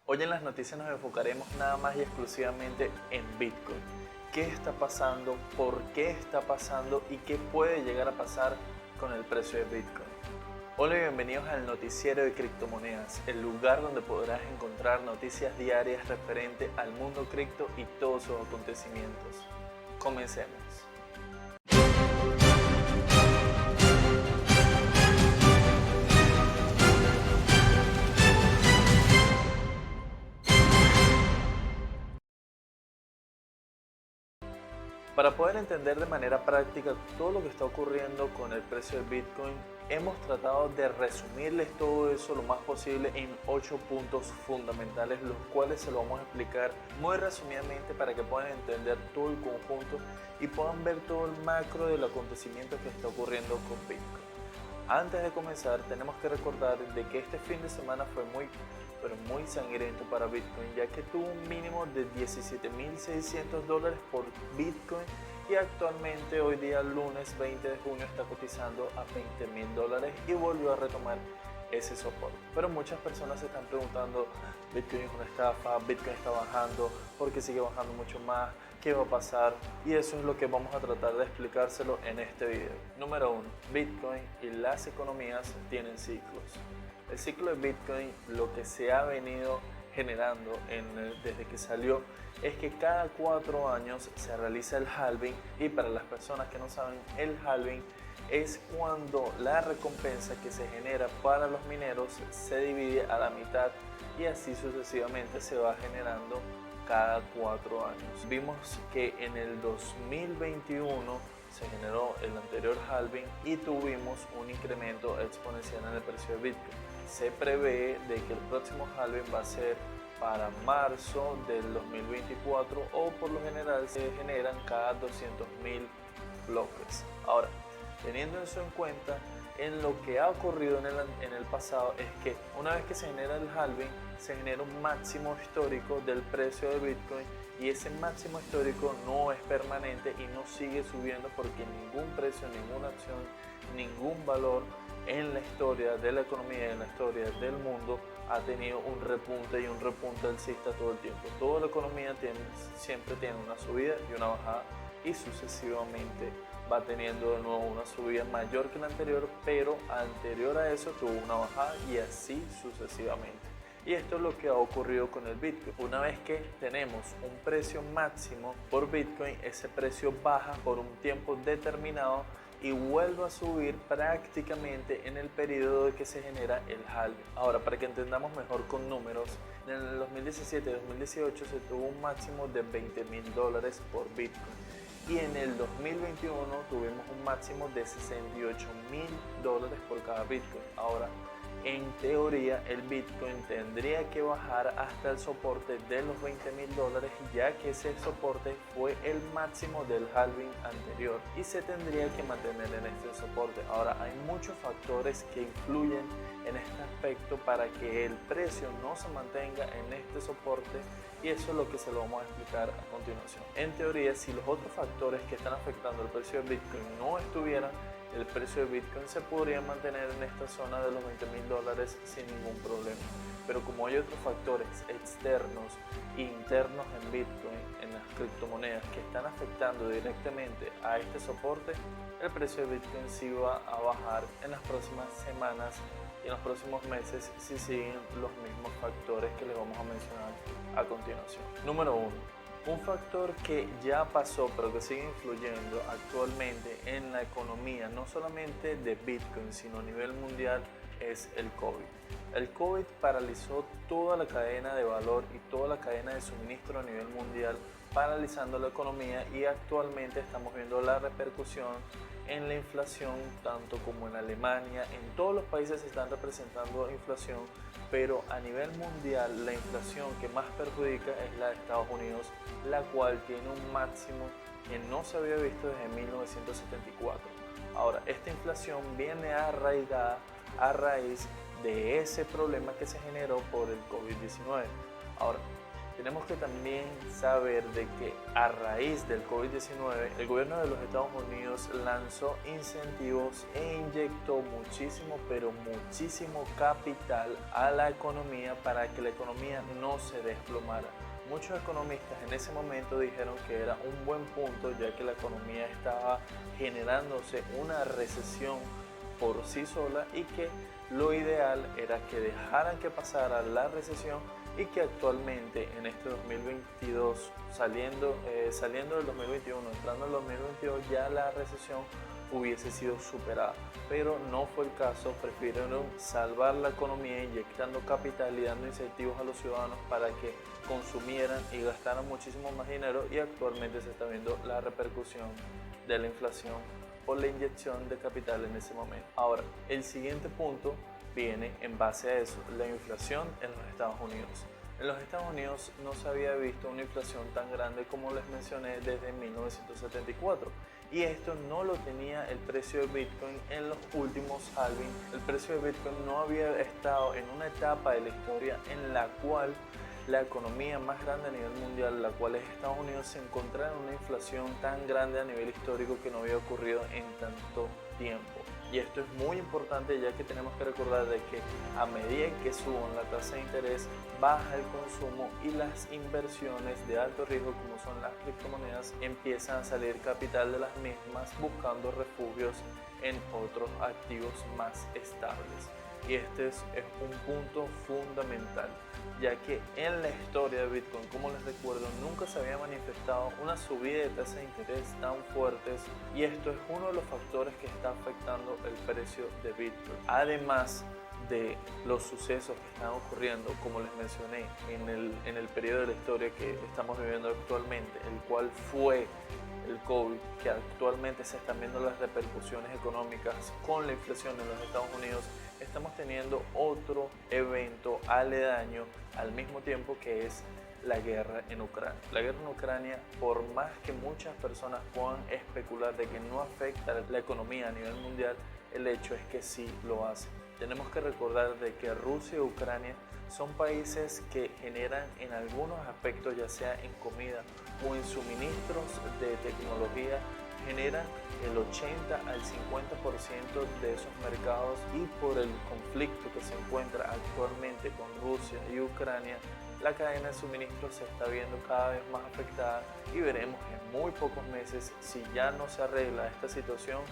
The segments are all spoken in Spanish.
Hoy en las noticias nos enfocaremos nada más y exclusivamente en Bitcoin. ¿Qué está pasando? ¿Por qué está pasando? ¿Y qué puede llegar a pasar con el precio de Bitcoin? Hola y bienvenidos al noticiero de criptomonedas, el lugar donde podrás encontrar noticias diarias referente al mundo cripto y todos sus acontecimientos. Comencemos. Para poder entender de manera práctica todo lo que está ocurriendo con el precio de Bitcoin, hemos tratado de resumirles todo eso lo más posible en 8 puntos fundamentales, los cuales se lo vamos a explicar muy resumidamente para que puedan entender todo el conjunto y puedan ver todo el macro del acontecimiento que está ocurriendo con Bitcoin. Antes de comenzar, tenemos que recordar de que este fin de semana fue muy sangriento para Bitcoin, ya que tuvo un mínimo de $17.600 por Bitcoin y actualmente hoy día lunes 20 de junio está cotizando a $20.000 y volvió a retomar ese soporte. Pero muchas personas se están preguntando, Bitcoin es una estafa, Bitcoin está bajando, ¿por qué sigue bajando mucho más? ¿Qué va a pasar? Y eso es lo que vamos a tratar de explicárselo en este video. Número 1. Bitcoin y las economías tienen ciclos. El ciclo de Bitcoin, lo que se ha venido generando desde que salió, es que cada 4 años se realiza el halving, y para las personas que no saben, el halving es cuando la recompensa que se genera para los mineros se divide a la mitad y así sucesivamente se va generando cada 4 años. Vimos que en el 2021 se generó el anterior halving y tuvimos un incremento exponencial en el precio de Bitcoin. Se prevé de que el próximo halving va a ser para marzo del 2024 o por lo general se generan cada 200.000 bloques. Ahora, teniendo eso en cuenta, en lo que ha ocurrido en el pasado es que una vez que se genera el halving, se genera un máximo histórico del precio de Bitcoin y ese máximo histórico no es permanente y no sigue subiendo porque ningún precio, ninguna acción, ningún valor en la historia de la economía y en la historia del mundo ha tenido un repunte y un repunte alcista todo el tiempo. Toda la economía siempre tiene una subida y una bajada y sucesivamente va teniendo de nuevo una subida mayor que la anterior, pero anterior a eso tuvo una bajada y así sucesivamente. Y esto es lo que ha ocurrido con el Bitcoin. Una vez que tenemos un precio máximo por Bitcoin, ese precio baja por un tiempo determinado y vuelve a subir prácticamente en el periodo que se genera el halving. Ahora, para que entendamos mejor con números, en el 2017 y 2018 se tuvo un máximo de $20.000 por Bitcoin. Y en el 2021 tuvimos un máximo de $68.000 por cada Bitcoin. Ahora, en teoría, el Bitcoin tendría que bajar hasta el soporte de los $20.000, ya que ese soporte fue el máximo del halving anterior y se tendría que mantener en este soporte. Ahora, hay muchos factores que influyen en este aspecto para que el precio no se mantenga en este soporte y eso es lo que se lo vamos a explicar a continuación. En teoría, si los otros factores que están afectando el precio de Bitcoin no estuvieran, el precio de Bitcoin se podría mantener en esta zona de los $20.000 sin ningún problema. Pero como hay otros factores externos e internos en Bitcoin, en las criptomonedas, que están afectando directamente a este soporte, el precio de Bitcoin sí va a bajar en las próximas semanas y en los próximos meses si siguen los mismos factores que les vamos a mencionar a continuación. Número 1. Un factor que ya pasó pero que sigue influyendo actualmente en la economía, no solamente de Bitcoin, sino a nivel mundial, es el COVID. El COVID paralizó toda la cadena de valor y toda la cadena de suministro a nivel mundial, paralizando la economía y actualmente estamos viendo la repercusión en la inflación, tanto como en Alemania. En todos los países se están representando inflación, pero a nivel mundial la inflación que más perjudica es la de Estados Unidos, la cual tiene un máximo que no se había visto desde 1974. Ahora, esta inflación viene arraigada a raíz de ese problema que se generó por el COVID-19. Ahora, Tenemos que también saber de que a raíz del COVID-19, el gobierno de los Estados Unidos lanzó incentivos e inyectó muchísimo, pero muchísimo capital a la economía para que la economía no se desplomara. Muchos economistas en ese momento dijeron que era un buen punto, ya que la economía estaba generándose una recesión por sí sola y que lo ideal era que dejaran que pasara la recesión y que actualmente en este 2022, saliendo del 2021, entrando al 2022, ya la recesión hubiese sido superada, pero no fue el caso. Prefirieron salvar la economía inyectando capital y dando incentivos a los ciudadanos para que consumieran y gastaran muchísimo más dinero, y actualmente se está viendo la repercusión de la inflación por la inyección de capital en ese momento. Ahora, el siguiente punto viene en base a eso, la inflación en los Estados Unidos. En los Estados Unidos no se había visto una inflación tan grande como les mencioné desde 1974, y esto no lo tenía el precio de Bitcoin en los últimos halving. El precio de Bitcoin no había estado en una etapa de la historia en la cual la economía más grande a nivel mundial, la cual es Estados Unidos, se encontrara en una inflación tan grande a nivel histórico que no había ocurrido en tanto tiempo. Y esto es muy importante, ya que tenemos que recordar de que a medida que suban la tasa de interés, baja el consumo y las inversiones de alto riesgo, como son las criptomonedas, empiezan a salir capital de las mismas buscando refugios en otros activos más estables. Y este es un punto fundamental, ya que en la historia de Bitcoin, como les recuerdo, nunca se había manifestado una subida de tasas de interés tan fuertes, y esto es uno de los factores que está afectando el precio de Bitcoin. Además de los sucesos que están ocurriendo, como les mencioné, en el periodo de la historia que estamos viviendo actualmente, el cual fue el COVID, que actualmente se están viendo las repercusiones económicas con la inflación en los Estados Unidos, estamos teniendo otro evento aledaño al mismo tiempo, que es la guerra en Ucrania. La guerra en Ucrania, por más que muchas personas puedan especular de que no afecta la economía a nivel mundial, el hecho es que sí lo hace. Tenemos que recordar de que Rusia y Ucrania son países que generan en algunos aspectos, ya sea en comida o en suministros de tecnología, generan el 80 al 50% de esos mercados, y por el conflicto que se encuentra actualmente con Rusia y Ucrania, la cadena de suministro se está viendo cada vez más afectada, y veremos en muy pocos meses, si ya no se arregla esta situación,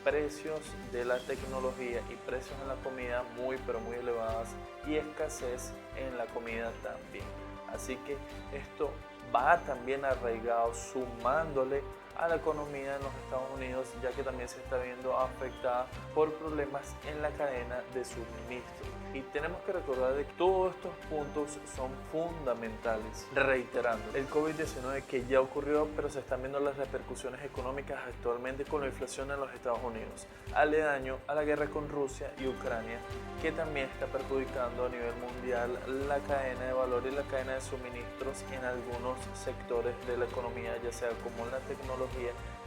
precios de la tecnología y precios en la comida muy pero muy elevadas, y escasez en la comida también. Así que esto va también arraigado, sumándole a la economía en los Estados Unidos, ya que también se está viendo afectada por problemas en la cadena de suministro. Y tenemos que recordar de que todos estos puntos son fundamentales. Reiterando, el COVID-19 que ya ocurrió, pero se están viendo las repercusiones económicas actualmente con la inflación en los Estados Unidos, aledaño a la guerra con Rusia y Ucrania, que también está perjudicando a nivel mundial la cadena de valor y la cadena de suministros en algunos sectores de la economía, ya sea como en la tecnología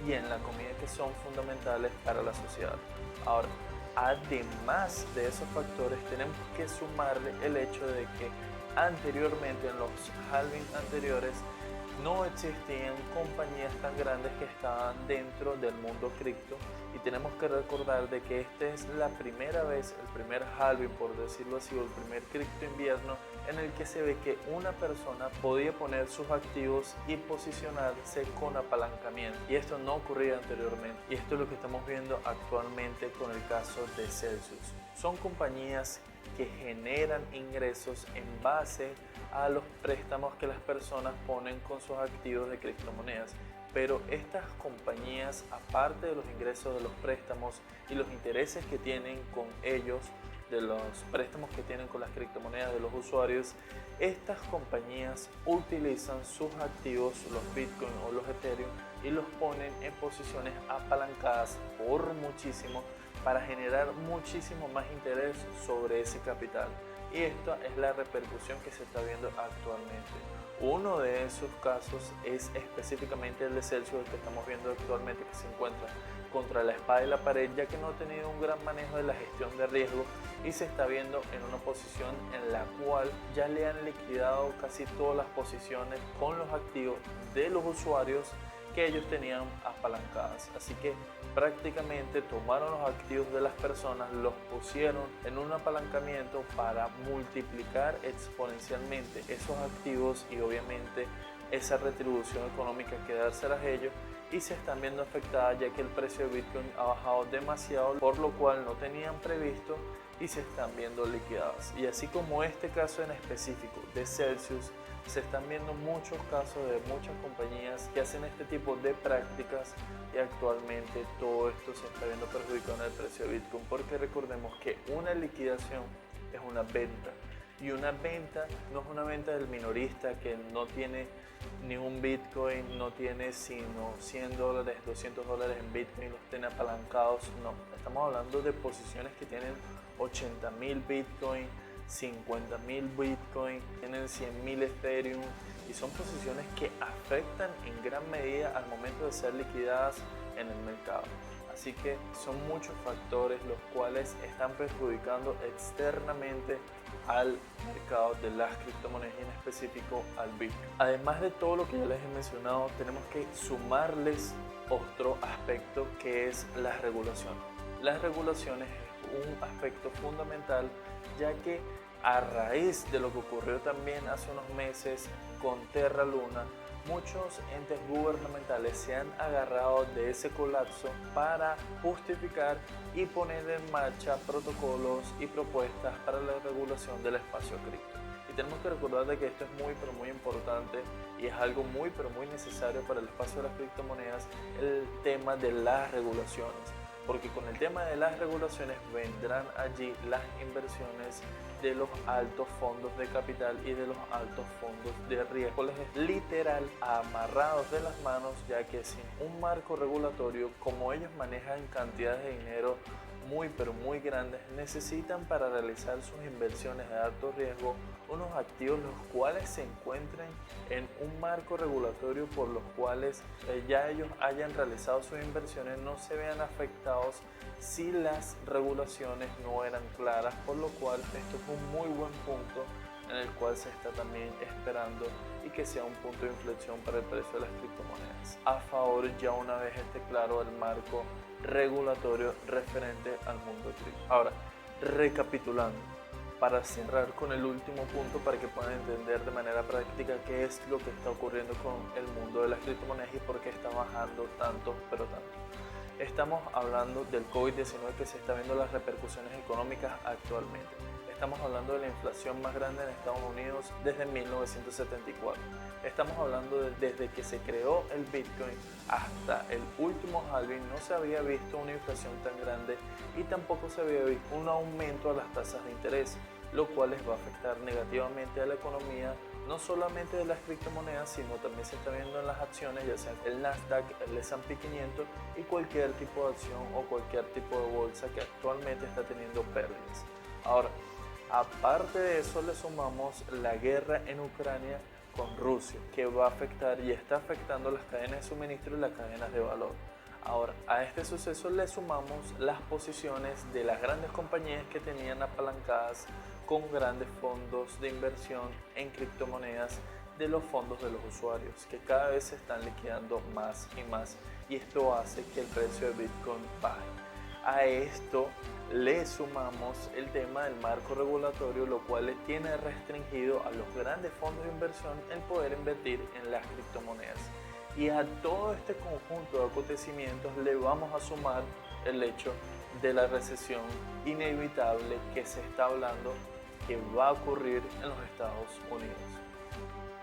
y en la comida, que son fundamentales para la sociedad. Ahora, además de esos factores, tenemos que sumarle el hecho de que anteriormente, en los halving anteriores, no existían compañías tan grandes que estaban dentro del mundo cripto, y tenemos que recordar de que esta es la primera vez, el primer halving, por decirlo así, o el primer cripto invierno, en el que se ve que una persona podía poner sus activos y posicionarse con apalancamiento, y esto no ocurría anteriormente, y esto es lo que estamos viendo actualmente con el caso de Celsius. Son compañías que generan ingresos en base a los préstamos que las personas ponen con sus activos de criptomonedas. Pero estas compañías, aparte de los ingresos de los préstamos y los intereses que tienen con ellos, de los préstamos que tienen con las criptomonedas de los usuarios, estas compañías utilizan sus activos, los Bitcoin o los Ethereum, y los ponen en posiciones apalancadas por muchísimo, para generar muchísimo más interés sobre ese capital. y esta es la repercusión que se está viendo actualmente. Uno de esos casos es específicamente el de Celsius, el que estamos viendo actualmente, que se encuentra contra la espada y la pared, ya que no ha tenido un gran manejo de la gestión de riesgo y se está viendo en una posición en la cual ya le han liquidado casi todas las posiciones con los activos de los usuarios que ellos tenían apalancadas. Así que prácticamente tomaron los activos de las personas, los pusieron en un apalancamiento para multiplicar exponencialmente esos activos y obviamente esa retribución económica quedárselas ellos, y se están viendo afectadas ya que el precio de Bitcoin ha bajado demasiado, por lo cual no tenían previsto y se están viendo liquidadas. Y así como este caso en específico de Celsius, se están viendo muchos casos de muchas compañías que hacen este tipo de prácticas, y actualmente todo esto se está viendo perjudicado en el precio de Bitcoin, porque recordemos que una liquidación es una venta, y una venta no es una venta del minorista que no tiene ni un Bitcoin, no tiene sino $100, $200 en Bitcoin, los tiene apalancados. No, estamos hablando de posiciones que tienen 80.000 Bitcoin, 50.000 Bitcoin, tienen 100.000 Ethereum, y son posiciones que afectan en gran medida al momento de ser liquidadas en el mercado. Así que son muchos factores los cuales están perjudicando externamente al mercado de las criptomonedas y en específico al Bitcoin. Además de todo lo que ya les he mencionado, tenemos que sumarles otro aspecto, que es la regulación. Las regulaciones es un aspecto fundamental, ya que a raíz de lo que ocurrió también hace unos meses con Terra Luna, muchos entes gubernamentales se han agarrado de ese colapso para justificar y poner en marcha protocolos y propuestas para la regulación del espacio cripto. Y tenemos que recordar de que esto es muy pero muy importante y es algo muy pero muy necesario para el espacio de las criptomonedas, el tema de las regulaciones. Porque con el tema de las regulaciones vendrán allí las inversiones de los altos fondos de capital y de los altos fondos de riesgo, literal amarrados de las manos, ya que sin un marco regulatorio, como ellos manejan cantidades de dinero muy pero muy grandes, necesitan para realizar sus inversiones de alto riesgo unos activos los cuales se encuentren en un marco regulatorio por los cuales ya ellos hayan realizado sus inversiones, no se vean afectados si las regulaciones no eran claras, por lo cual esto es un muy buen punto en el cual se está también esperando y que sea un punto de inflexión para el precio de las criptomonedas. A favor, ya una vez esté claro el marco regulatorio referente al mundo cripto. Ahora, recapitulando, para cerrar con el último punto, para que puedan entender de manera práctica qué es lo que está ocurriendo con el mundo de las criptomonedas y por qué está bajando tanto, pero tanto. Estamos hablando del COVID-19, que se está viendo las repercusiones económicas actualmente. Estamos hablando de la inflación más grande en Estados Unidos desde 1974. Estamos hablando desde que se creó el Bitcoin hasta el último halving, no se había visto una inflación tan grande y tampoco se había visto un aumento a las tasas de interés, lo cual les va a afectar negativamente a la economía, no solamente de las criptomonedas, sino también se está viendo en las acciones, ya sea el Nasdaq, el S&P 500 y cualquier tipo de acción o cualquier tipo de bolsa que actualmente está teniendo pérdidas. Ahora, aparte de eso, le sumamos la guerra en Ucrania con Rusia, que va a afectar y está afectando las cadenas de suministro y las cadenas de valor. Ahora, a este suceso le sumamos las posiciones de las grandes compañías que tenían apalancadas con grandes fondos de inversión en criptomonedas de los fondos de los usuarios, que cada vez se están liquidando más y más, y esto hace que el precio de Bitcoin baje. A esto le sumamos el tema del marco regulatorio, lo cual le tiene restringido a los grandes fondos de inversión el poder invertir en las criptomonedas. Y a todo este conjunto de acontecimientos le vamos a sumar el hecho de la recesión inevitable que se está hablando que va a ocurrir en los Estados Unidos.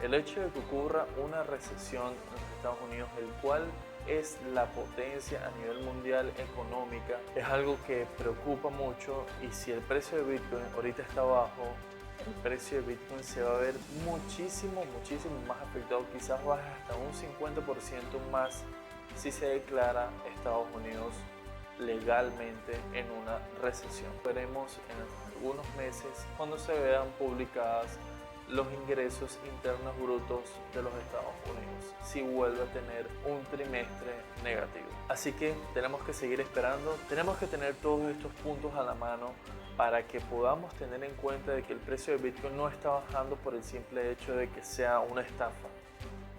El hecho de que ocurra una recesión en los Estados Unidos, el cual es la potencia a nivel mundial económica, es algo que preocupa mucho, y si el precio de Bitcoin ahorita está bajo, el precio de Bitcoin se va a ver muchísimo más afectado, quizás baje hasta un 50% más si se declara Estados Unidos legalmente en una recesión. Veremos en algunos meses cuando se vean publicadas los ingresos internos brutos de los Estados Unidos, si vuelve a tener un trimestre negativo. Así que tenemos que seguir esperando, tenemos que tener todos estos puntos a la mano para que podamos tener en cuenta de que el precio de Bitcoin no está bajando por el simple hecho de que sea una estafa.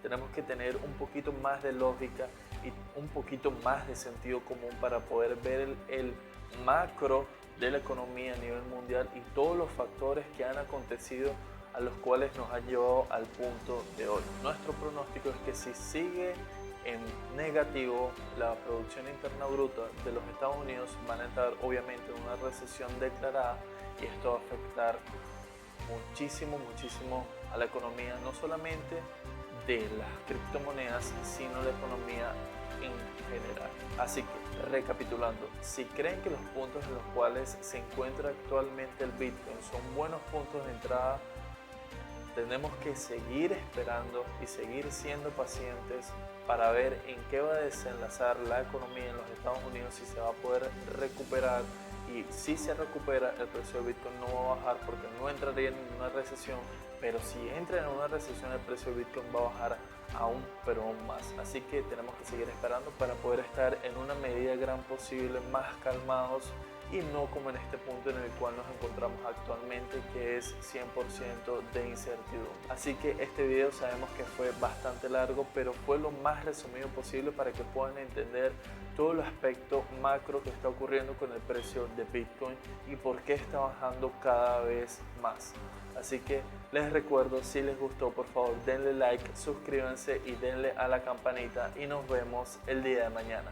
Tenemos que tener un poquito más de lógica y un poquito más de sentido común para poder ver el macro de la economía a nivel mundial y todos los factores que han acontecido a los cuales nos han llevado al punto de hoy. Nuestro pronóstico es que si sigue en negativo la producción interna bruta de los Estados Unidos, van a entrar obviamente en una recesión declarada y esto va a afectar muchísimo a la economía, no solamente de las criptomonedas, sino la economía en general. Así que, recapitulando, si creen que los puntos en los cuales se encuentra actualmente el Bitcoin son buenos puntos de entrada, tenemos que seguir esperando y seguir siendo pacientes para ver en qué va a desenlazar la economía en los Estados Unidos, si se va a poder recuperar, y si se recupera el precio de Bitcoin no va a bajar porque no entraría en una recesión, pero si entra en una recesión el precio de Bitcoin va a bajar aún, pero aún más. Así que tenemos que seguir esperando para poder estar en una medida gran posible más calmados y no como en este punto en el cual nos encontramos actualmente, que es 100% de incertidumbre. Así que este video sabemos que fue bastante largo, pero fue lo más resumido posible para que puedan entender todo el aspecto macro que está ocurriendo con el precio de Bitcoin y por qué está bajando cada vez más. Así que les recuerdo, si les gustó, por favor denle like, suscríbanse y denle a la campanita y nos vemos el día de mañana.